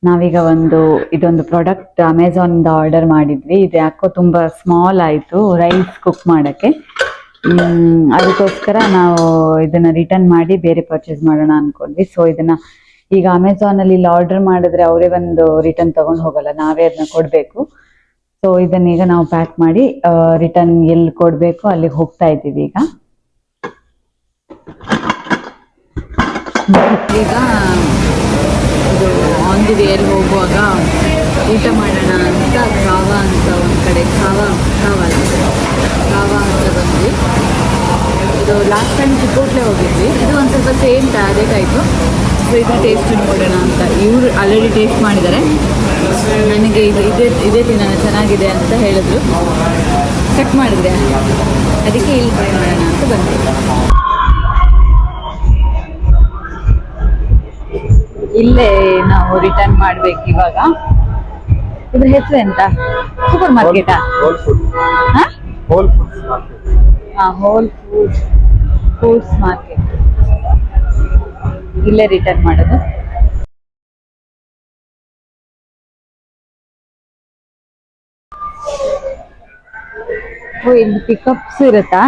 ನಾವೀಗ ಇದೊಂದು product Amazon ಇಂದ ಆರ್ಡರ್ ಮಾಡಿದ್ವಿ. ಇದು ಯಾಕೋ ತುಂಬಾ ಸ್ಮಾಲ್ ಆಯ್ತು ರೈಸ್ ಕುಕ್ ಮಾಡಕ್ಕೆ. ಅದಕ್ಕೋಸ್ಕರ ನಾವು ಇದನ್ನ ರಿಟರ್ನ್ ಮಾಡಿ ಬೇರೆ ಪರ್ಚೇಸ್ ಮಾಡೋಣ ಅನ್ಕೊಂಡ್ವಿ. ಸೊ ಇದನ್ನ ಈಗ ಅಮೆಝಾನ್ ಅಲ್ಲಿ ಆರ್ಡರ್ ಮಾಡಿದ್ರೆ ಅವರೇ ಒಂದು ರಿಟರ್ನ್ ತಗೊಂಡು ಹೋಗಲ್ಲ, ನಾವೇ ಅದನ್ನ ಕೊಡ್ಬೇಕು. ಸೊ ಇದನ್ನೀಗ ನಾವು ಪ್ಯಾಕ್ ಮಾಡಿ ರಿಟರ್ನ್ ಎಲ್ಲಿ ಕೊಡ್ಬೇಕು ಅಲ್ಲಿಗೆ ಹೋಗ್ತಾ ಇದ್ದೀವಿ. ಈಗ ಇದು ಆನ್ ದಿ ವೇಯಲ್ಲಿ ಹೋಗುವಾಗ ಊಟ ಮಾಡೋಣ ಅಂತ ಕಾವಾ ಅಂತ ಒಂದು ಕಡೆ ಕಾವಾ ಅಂತ ಬಂದ್ವಿ. ಇದು ಲಾಸ್ಟ್ ಟೈಮ್ ಚಿಕ್ಕೋಟ್ಲೆ ಹೋಗಿದ್ವಿ. ಇದು ಒಂದು ಸ್ವಲ್ಪ ಸೇಮ್ ಅದೇ ಟೈಪು. ಸೊ ಇದು ಟೇಸ್ಟ್ ನೋಡೋಣ ಅಂತ ಇವರು ಆಲ್ರೆಡಿ ಟೇಸ್ಟ್ ಮಾಡಿದ್ದಾರೆ. ನನಗೆ ಇದೇ ತಿನ್ನೋಣ ಚೆನ್ನಾಗಿದೆ ಅಂತ ಹೇಳಿದ್ರು. ಚೆಕ್ ಮಾಡಿದ್ರೆ ಅದಕ್ಕೆ ಇಲ್ಲಿ ಟ್ರೈ ಮಾಡೋಣ ಅಂತ ಬಂದೆ. ಇಲ್ಲೇ ನಾವು ರಿಟರ್ನ್ ಮಾಡ್ಬೇಕು ಇವಾಗ. ಇದ್ರ ಹೆಸರು ಎಂತ? ಸೂಪರ್ ಮಾರ್ಕೆಟಾ? Whole Foods Market. ಇಲ್ಲೇ ರಿಟರ್ನ್ ಮಾಡೋದು. ಇಲ್ಲಿ ಪಿಕಪ್ಸ್ ಇರುತ್ತಾ?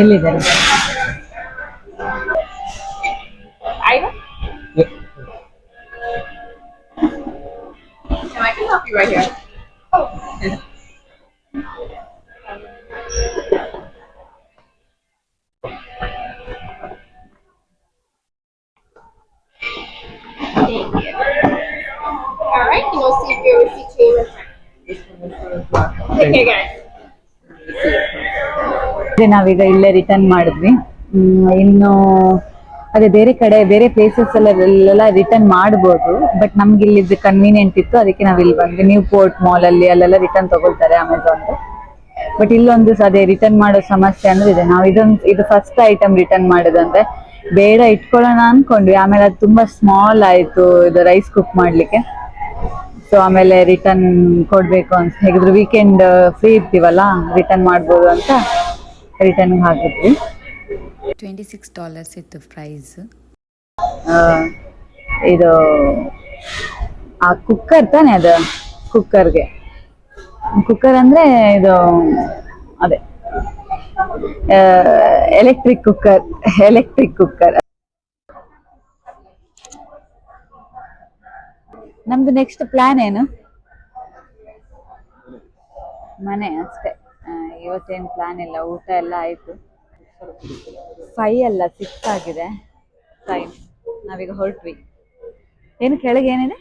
ಇಲ್ಲಿದ್ದಾರೆ. I can help you right here. Oh. Thank you. All right, and we'll see if your receipt came in. Take care, guys. ನಾವೀಗ ಇಲ್ಲೇ ರಿಟರ್ನ್ ಮಾಡಿದ್ವಿ. ಇನ್ನು ಅದೇ ಬೇರೆ ಕಡೆ ಬೇರೆ ಪ್ಲೇಸಸ್ ಅಲ್ಲೆಲ್ಲ ರಿಟರ್ನ್ ಮಾಡ್ಬೋದು, ಬಟ್ ನಮ್ಗೆ ಇಲ್ಲಿ ಕನ್ವೀನಿಯಂಟ್ ಇತ್ತು, ಅದಕ್ಕೆ ನಾವ್ ಇಲ್ಲಿ ಬಂದ್ವಿ. ನ್ಯೂ ಪೋರ್ಟ್ ಮಾಲ್ ಅಲ್ಲಿ ಅಲ್ಲೆಲ್ಲ ರಿಟರ್ನ್ ತಗೊಳ್ತಾರೆ ಅಮೆಝಾನ್. ಬಟ್ ಇಲ್ಲೊಂದು ಅದೇ ರಿಟರ್ನ್ ಮಾಡೋ ಸಮಸ್ಯೆ ಅಂದ್ರೆ ಇದೆ. ನಾವು ಇದು ಫಸ್ಟ್ ಐಟಮ್ ರಿಟರ್ನ್ ಮಾಡೋದಂದ್ರೆ ಬೇಡ ಇಟ್ಕೊಳ್ಳೋಣ ಅನ್ಕೊಂಡ್ವಿ. ಆಮೇಲೆ ಅದು ತುಂಬಾ ಸ್ಮಾಲ್ ಆಯ್ತು ಇದು ರೈಸ್ ಕುಕ್ ಮಾಡ್ಲಿಕ್ಕೆ. ಸೊ ಆಮೇಲೆ ರಿಟರ್ನ್ ಕೊಡ್ಬೇಕು ಅಂತ ಹೇಗಿದ್ರು ವೀಕೆಂಡ್ ಫ್ರೀ ಇರ್ತೀವಲ್ಲ, ರಿಟರ್ನ್ ಮಾಡ್ಬೋದು ಅಂತ ರಿಟರ್ನ್ ಹಾಕಿದ್ವಿ. $26 ಇತ್ತು ಪ್ರೈಸ್. ಇದು ಆ ಕುಕ್ಕರ್ ತಾನೆ, ಅದು ಕುಕ್ಕರ್ ಅಂದ್ರೆ ಇದು ಅದೇ ಎಲೆಕ್ಟ್ರಿಕ್ ಕುಕ್ಕರ್. ನಮ್ದು ನೆಕ್ಸ್ಟ್ ಪ್ಲಾನ್ ಏನು? ಮನೆ ಅಷ್ಟೇ. ಇವತ್ತೇನು ಪ್ಲಾನ್ ಇಲ್ಲ. ಊಟ ಎಲ್ಲ ಆಯ್ತು. 5 ಅಲ್ಲ 6 ಆಗಿದೆ ಟೈಮ್. ನಾವೀಗ ಹೊರಟ್ವಿ. ಏನು ಕೆಳಗೆ ಏನಿದೆ?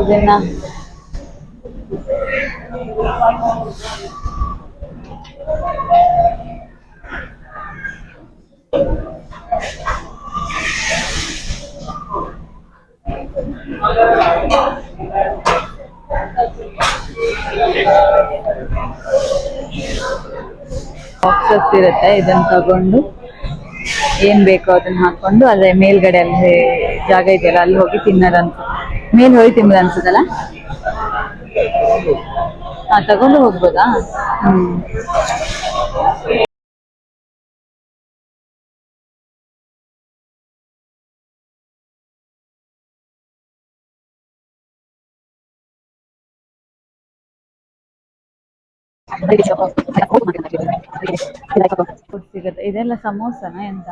ಇದನ್ನ ಬಾಕ್ಸಸ್ ಇರುತ್ತೆ. ಇದನ್ನ ತಗೊಂಡು ಏನ್ ಬೇಕೋ ಅದನ್ನ ಹಾಕೊಂಡು ಅದೇ ಮೇಲ್ಗಡೆ ಅಲ್ಲಿ ಜಾಗ ಇದೆಯಲ್ಲ ಅಲ್ಲಿ ಹೋಗಿ ತಿನ್ನೋದಂತ. ಮೇಲ್ ಹೋಗಿ ತಿನ್ನೋದು ಅನ್ಸುದಲ್ಲ. ತಗೊಂಡು ಹೋಗ್ಬೋದಾ? ಸಿಗುತ್ತೆ. ಇದೆಲ್ಲ ಸಮೋಸನ ಎಂತ?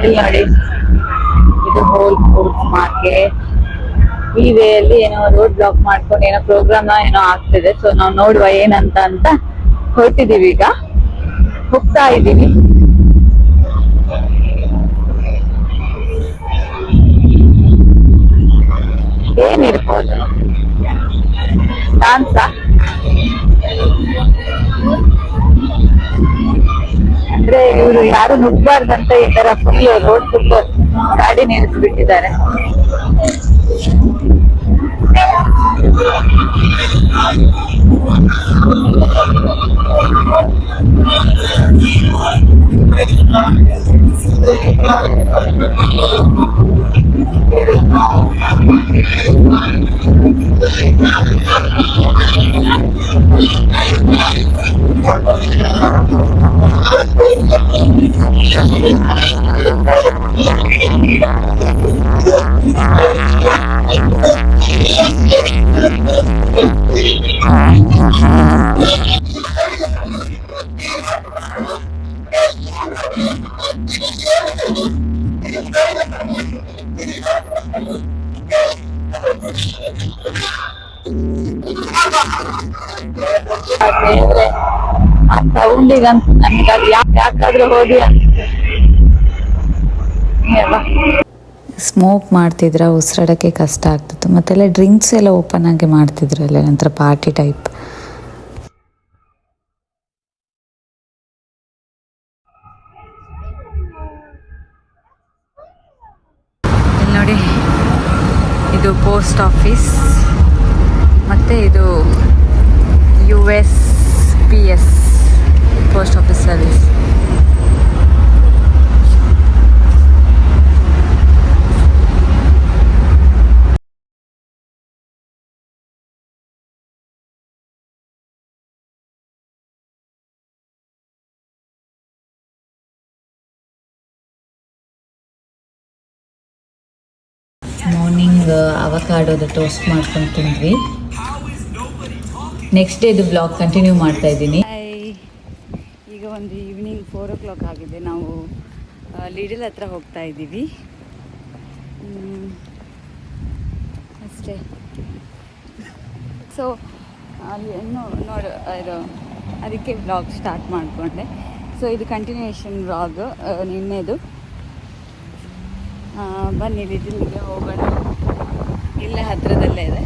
ಇಲ್ಲಿ ನೋಡಿ, ಇದು ಹೋಲ್ ಫುಡ್ಸ್ ಮಾರ್ಕೆಟ್. ಈ ವೇ ಅಲ್ಲಿ ಏನೋ ರೋಡ್ ಬ್ಲಾಕ್ ಮಾಡ್ಕೊಂಡು ಏನೋ ಪ್ರೋಗ್ರಾಮ್ ಏನೋ ಆಗ್ತಿದೆ. ಸೊ ನಾವು ನೋಡುವ ಏನಂತ ಹೊರಟಿದೀವಿ. ಈಗ ಹೋಗ್ತಾ ಇದ್ದೀವಿ. ಏನಿರ್ಬೋದು? ಡಾನ್ಸಾ? ಅಂದ್ರೆ ಇವರು ಯಾರು ನುಗ್ಬಾರ್ದಂತ ಈ ತರ ಫುಲ್ ರೋಡ್ ಫುಲ್ ಗಾಡಿ ನಿಲ್ಲಿಸ್ಬಿಟ್ಟಿದ್ದಾರೆ. ಸೌಂಡಿಗಂತ ನಮ್ಗೆ ಅದು ಯಾಕಾದ್ರೂ ಹೋಗಿ ಸ್ಮೋಕ್ ಮಾಡ್ತಿದ್ರ, ಉಸಿರಾಡೋಕ್ಕೆ ಕಷ್ಟ ಆಗ್ತಿತ್ತು. ಮತ್ತೆಲ್ಲ ಡ್ರಿಂಕ್ಸ್ ಎಲ್ಲ ಓಪನ್ ಆಗಿ ಮಾಡ್ತಿದ್ರು ಅಲ್ಲ, ನಂತರ ಪಾರ್ಟಿ ಟೈಪ್. ಇಲ್ಲಿ ನೋಡಿ, ಇದು ಪೋಸ್ಟ್ ಆಫೀಸ್ ಮತ್ತು ಇದು USPS post office service. Morning ಅವಕಾಡೋದ ಟೋಸ್ಟ್ ಮಾಡ್ಕೊಂಡು ತಿಂದ್ವಿ. ನೆಕ್ಸ್ಟ್ ಡೇದು ಬ್ಲಾಗ್ ಕಂಟಿನ್ಯೂ ಮಾಡ್ತಾ ಇದ್ದೀನಿ. ಈಗ ಒಂದು ಈವ್ನಿಂಗ್ 4 o'clock ಆಗಿದೆ. ನಾವು ಲೀಡಲ್ ಹತ್ರ ಹೋಗ್ತಾ ಇದ್ದೀವಿ ಅಷ್ಟೇ. ಸೊ ಅಲ್ಲಿ ಇನ್ನೂ ಇದು ಅದಕ್ಕೆ ಬ್ಲಾಗ್ ಸ್ಟಾರ್ಟ್ ಮಾಡಿಕೊಂಡೆ. ಸೊ ಇದು ಕಂಟಿನ್ಯೂಯೇಷನ್ ಬ್ಲಾಗ್ ನಿನ್ನೆದು. ಬನ್ನಿ ಲಿಟಲ್ಗೆ ಹೋಗೋಣ, ಇಲ್ಲೇ ಹತ್ತಿರದಲ್ಲೇ ಇದೆ.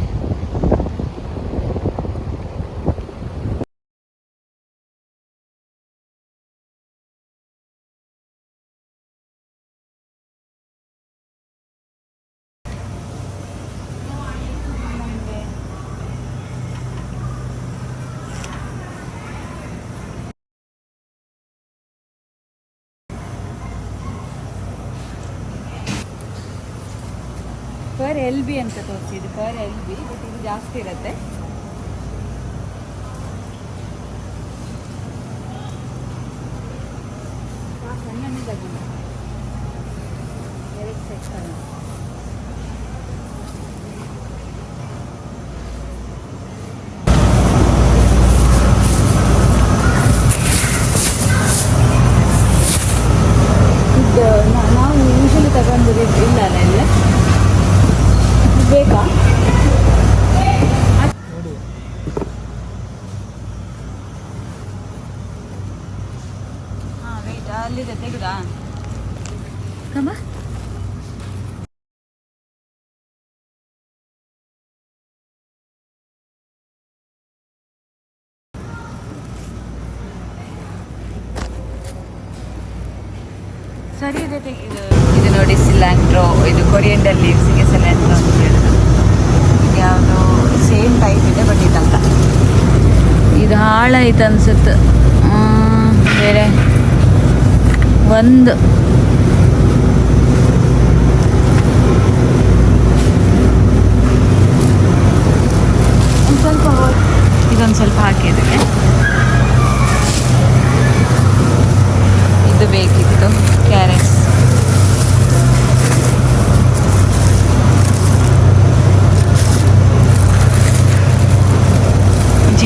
ಪರ್ LB ಅಂತ ತೋರಿಸಿದ್ದು, ಪರ್ LB, ಬಟ್ ಇದು ಜಾಸ್ತಿ ಇರುತ್ತೆ. ಸಣ್ಣ ತಗೊಂಡು 2 ಸೆಟ್ ಇದು ನಾವು ಯೂಶಲಿ ತಗೊಂಡಿದ್ದು ಇಲ್ಲ ಅಲ್ಲ, ಇಲ್ಲ ಬೇಕಾ? ಹಾಂ ವೆಯ್ಟ್, ಅಲ್ಲಿದೆ ತೆಗೆದಾ ಕಮ್ಮ. ಸರಿ ಇದೆ, ಇದು ನೋಡಿ ಸಿಲ್ಯಾಂಟ್ರೋ, ಇದು ಕೊರಿಯಂಡರ್ ಲೀವ್ಸಿಗೆ ಸಿಲ್ಯಾಂಟ್ರೋ ಅಂತ ಹೇಳಿದ್ರು. ಯಾವುದೋ ಸೇಮ್ ಟೈಪ್ ಇದೆ, ಬಟ್ ಇದಲ್ಲ. ಇದು ಹಾಳಾಯ್ತು ಅನ್ಸುತ್ತೆ. ಬೇರೆ ಒಂದು ಸ್ವಲ್ಪ ಇದೊಂದು ಸ್ವಲ್ಪ ಹಾಕಿದ್ದೇನೆ. ಇದು ಬೇಕಿತ್ತು, ಕ್ಯಾರೆಟ್ಸ್.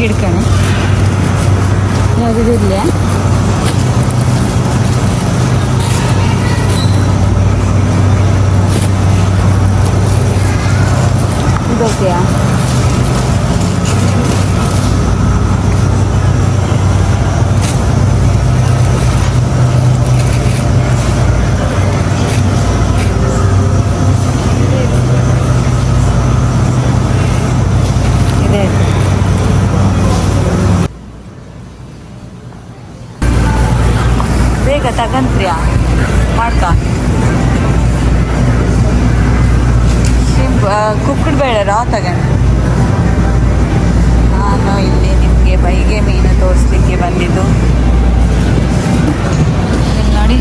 ಹಿಡ್ಕಣ ಯಾವುದಿಲ್ಲ. ಇದು ಓಕೆಯಾ? ತಗಂತ್ರಿಯಾ ಮಾಡ್ಕ ಕುಕ್ಕಡ್ ಬೇಡ ರಾ ತಗೊಂಡು. ನಾನು ಇಲ್ಲಿ ನಿಮಗೆ ಬೈಗೆ ಮೀನು ತೋರಿಸ್ಲಿಕ್ಕೆ ಬಂದಿದ್ದು. ಇಲ್ಲಿ ನೋಡಿ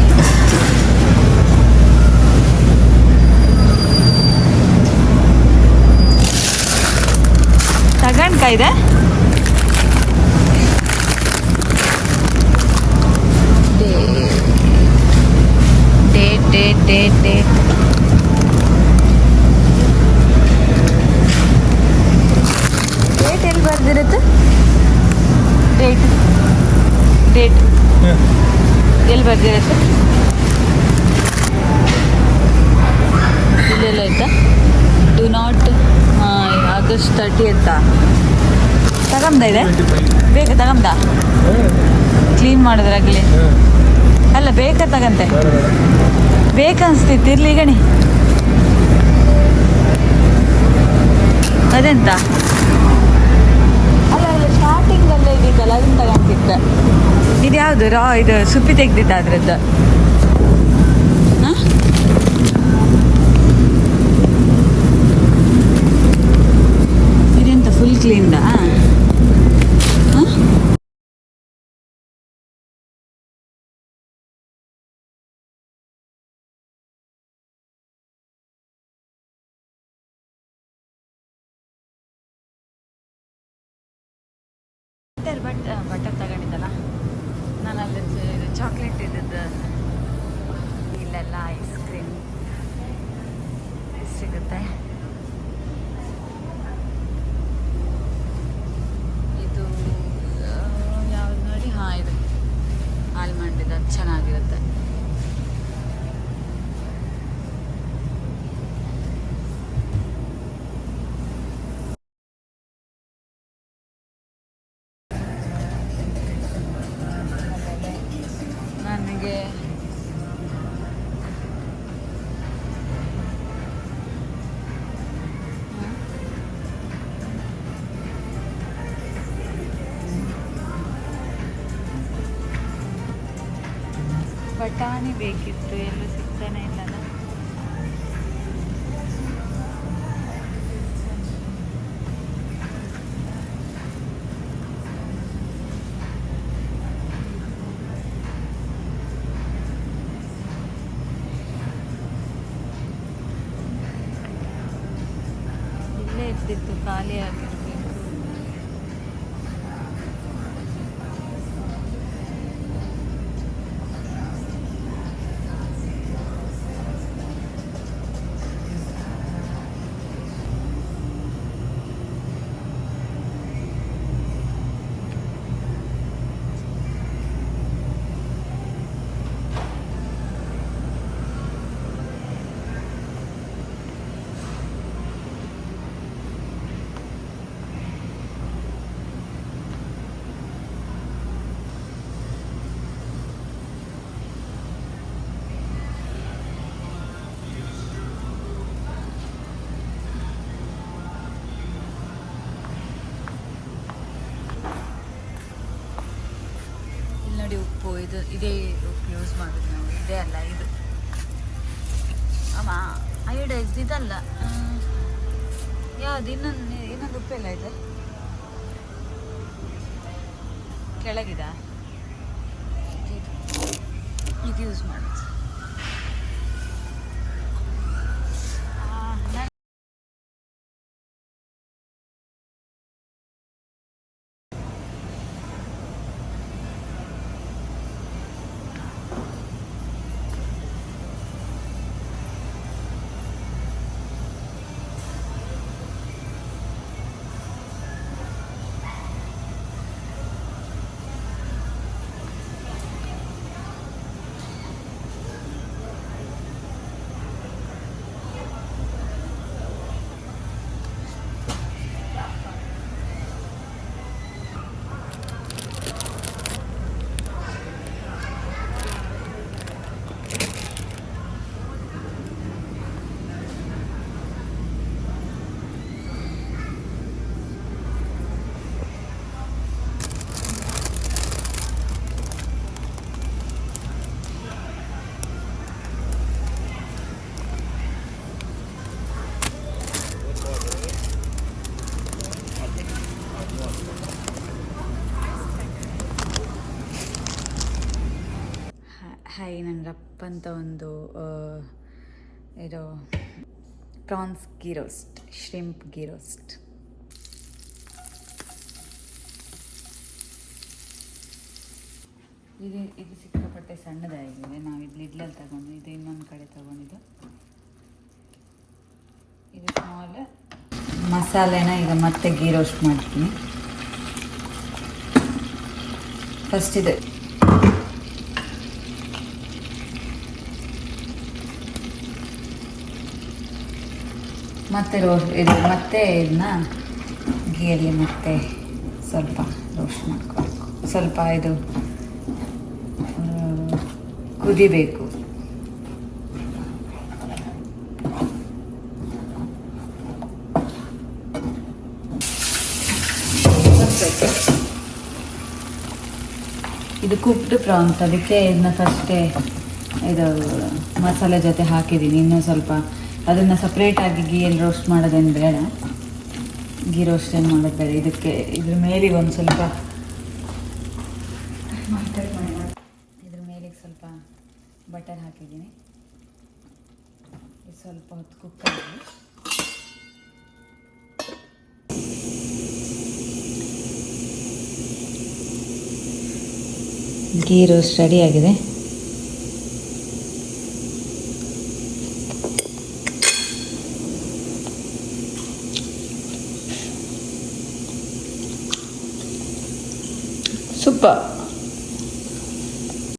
ತಗೊಂಡ್ಕ ಇದೆ. Date date date date date ಎಲ್ಲಿ ಬರ್ದಿರುತ್ತೆ? ಡೇಟ್ ಡೇಟ್ ಎಲ್ಲಿ ಬರ್ದಿರುತ್ತೆ? ಇಲ್ಲೆಲ್ಲ ಆಯ್ತಾ? ಡು ನಾಟ್ ಆಗಸ್ಟ್ 30 ತಗೊಂಡ ಇದೆ. ಬೇಗ ತಗೊಂಡ ಕ್ಲೀನ್ ಮಾಡಿದ್ರಾಗಲಿ ಅಲ್ಲ ಬೇಕಾ ತಗಂತೆ ಬೇಕನ್ಸ್ತಿತ್ತು ಇರ್ಲಿ ಗಣಿ. ಅದೆಂತ ಅಲ್ಲ ಅಲ್ಲ ಸ್ಟಾರ್ಟಿಂಗಲ್ಲೇ ಇದ್ದಿದ್ದಲ್ಲ ಅದನ್ನು ತಗೊಂತಿದ್ದೆ. ಇದು ಯಾವುದು ರಾ ಇದು ಸುಪ್ಪಿ ತೆಗ್ದಿದ್ದ ಅದ್ರದ್ದು. ಹಾಂ ಇದೆಂತ ಫುಲ್ ಕ್ಲೀನ್ದಾ? ಹಾಂ ಬಟರ್ ತಗೊಂಡಿದ್ದಲ್ಲ ನಾನು ಅಲ್ಲಿ ಚಾಕ್ಲೇಟ್ ಇದ್ದದ್ದು. ಇಲ್ಲೆಲ್ಲ ಐಸ್ ಕ್ರೀಮ್ ಸಿಗುತ್ತೆ. ಇದು ಯಾವ್ದು ನೋಡಿ, ಹಾಂ ಇದು ಆಲ್ಮಂಡ್ ಇದು ಚೆನ್ನಾಗಿರುತ್ತೆ. ನನಗೆ ಬಟಾಣಿ ಬೇಕಿತ್ತು, ಎಲ್ಲೂ ಸಿಗ್ತಾನೆ ಇಲ್ಲಲ್ಲ. ಇಲ್ಲೇ ಇರ್ತಿತ್ತು, ಖಾಲಿ ಆಗಿರಬೇಕು. ಉಪ್ಪು ಇದು ಇದೇ ಉಪ್ಪು ಯೂಸ್ ಮಾಡೋದು ನಾವು. ಇದೇ ಅಲ್ಲ ಇದು ಅಮ್ಮ ಅಯೋಡೈಸ್ ಇದಲ್ಲ. ಯಾವುದು ಇನ್ನೊಂದು ಉಪ್ಪೆಲ್ಲ ಇದೆ ಕೆಳಗಿದ ಇದು ಯೂಸ್ ಮಾಡೋದು. ಅಂತ ಒಂದು ಇದು prawns ghee roast, shrimp ghee roast. ಇದು ಸಿಕ್ಕಾಪಟ್ಟೆ ಸಣ್ಣದಾಗಿದೆ. ನಾವು ಇದು ಲಿಡ್ಲಲ್ಲಿ ತಗೊಂಡು, ಇದು ಇನ್ನೊಂದು ಕಡೆ ತಗೊಂಡಿದ್ದು. ಇದು ಸ್ಮಾಲ್. ಮಸಾಲೆನ ಈಗ ಮತ್ತೆ ಗೀ ರೋಸ್ಟ್ ಮಾಡ್ತೀನಿ. ಫಸ್ಟ್ ಇದು ಮತ್ತೆ ಇದು ಮತ್ತೆ ಇದನ್ನ ಗೀಯಲ್ಲಿ ಮತ್ತೆ ಸ್ವಲ್ಪ ರೋಸ್ಟ್ ಮಾಡ್ಕೋಬೇಕು. ಸ್ವಲ್ಪ ಇದು ಕುದಿಬೇಕು. ಇದು ಕುಕ್ಡ್ ಪ್ರಾನ್ಸ್, ಅದಕ್ಕೆ ಇದನ್ನ ಫಸ್ಟೇ ಇದು ಮಸಾಲೆ ಜೊತೆ ಹಾಕಿದ್ದೀನಿ. ಇನ್ನೂ ಸ್ವಲ್ಪ ಅದನ್ನು ಸಪ್ರೇಟಾಗಿ ಗೀಯಲ್ಲಿ ರೋಸ್ಟ್ ಮಾಡೋದೇನು ಬೇಡ, ಗೀ ರೋಸ್ಟ್ ಏನು ಮಾಡೋದು ಬೇಡ. ಇದಕ್ಕೆ ಇದ್ರ ಮೇಲೆ ಒಂದು ಸ್ವಲ್ಪ ಇದ್ರ ಮೇಲಿಗೆ ಸ್ವಲ್ಪ ಬಟರ್ ಹಾಕಿದ್ದೀನಿ. ಇದು ಸ್ವಲ್ಪ ಹೊತ್ತು ಕುಕ್ ಆಗಿ ಗೀ ರೋಸ್ಟ್ ರೆಡಿಯಾಗಿದೆ. ಸೂಪರ್.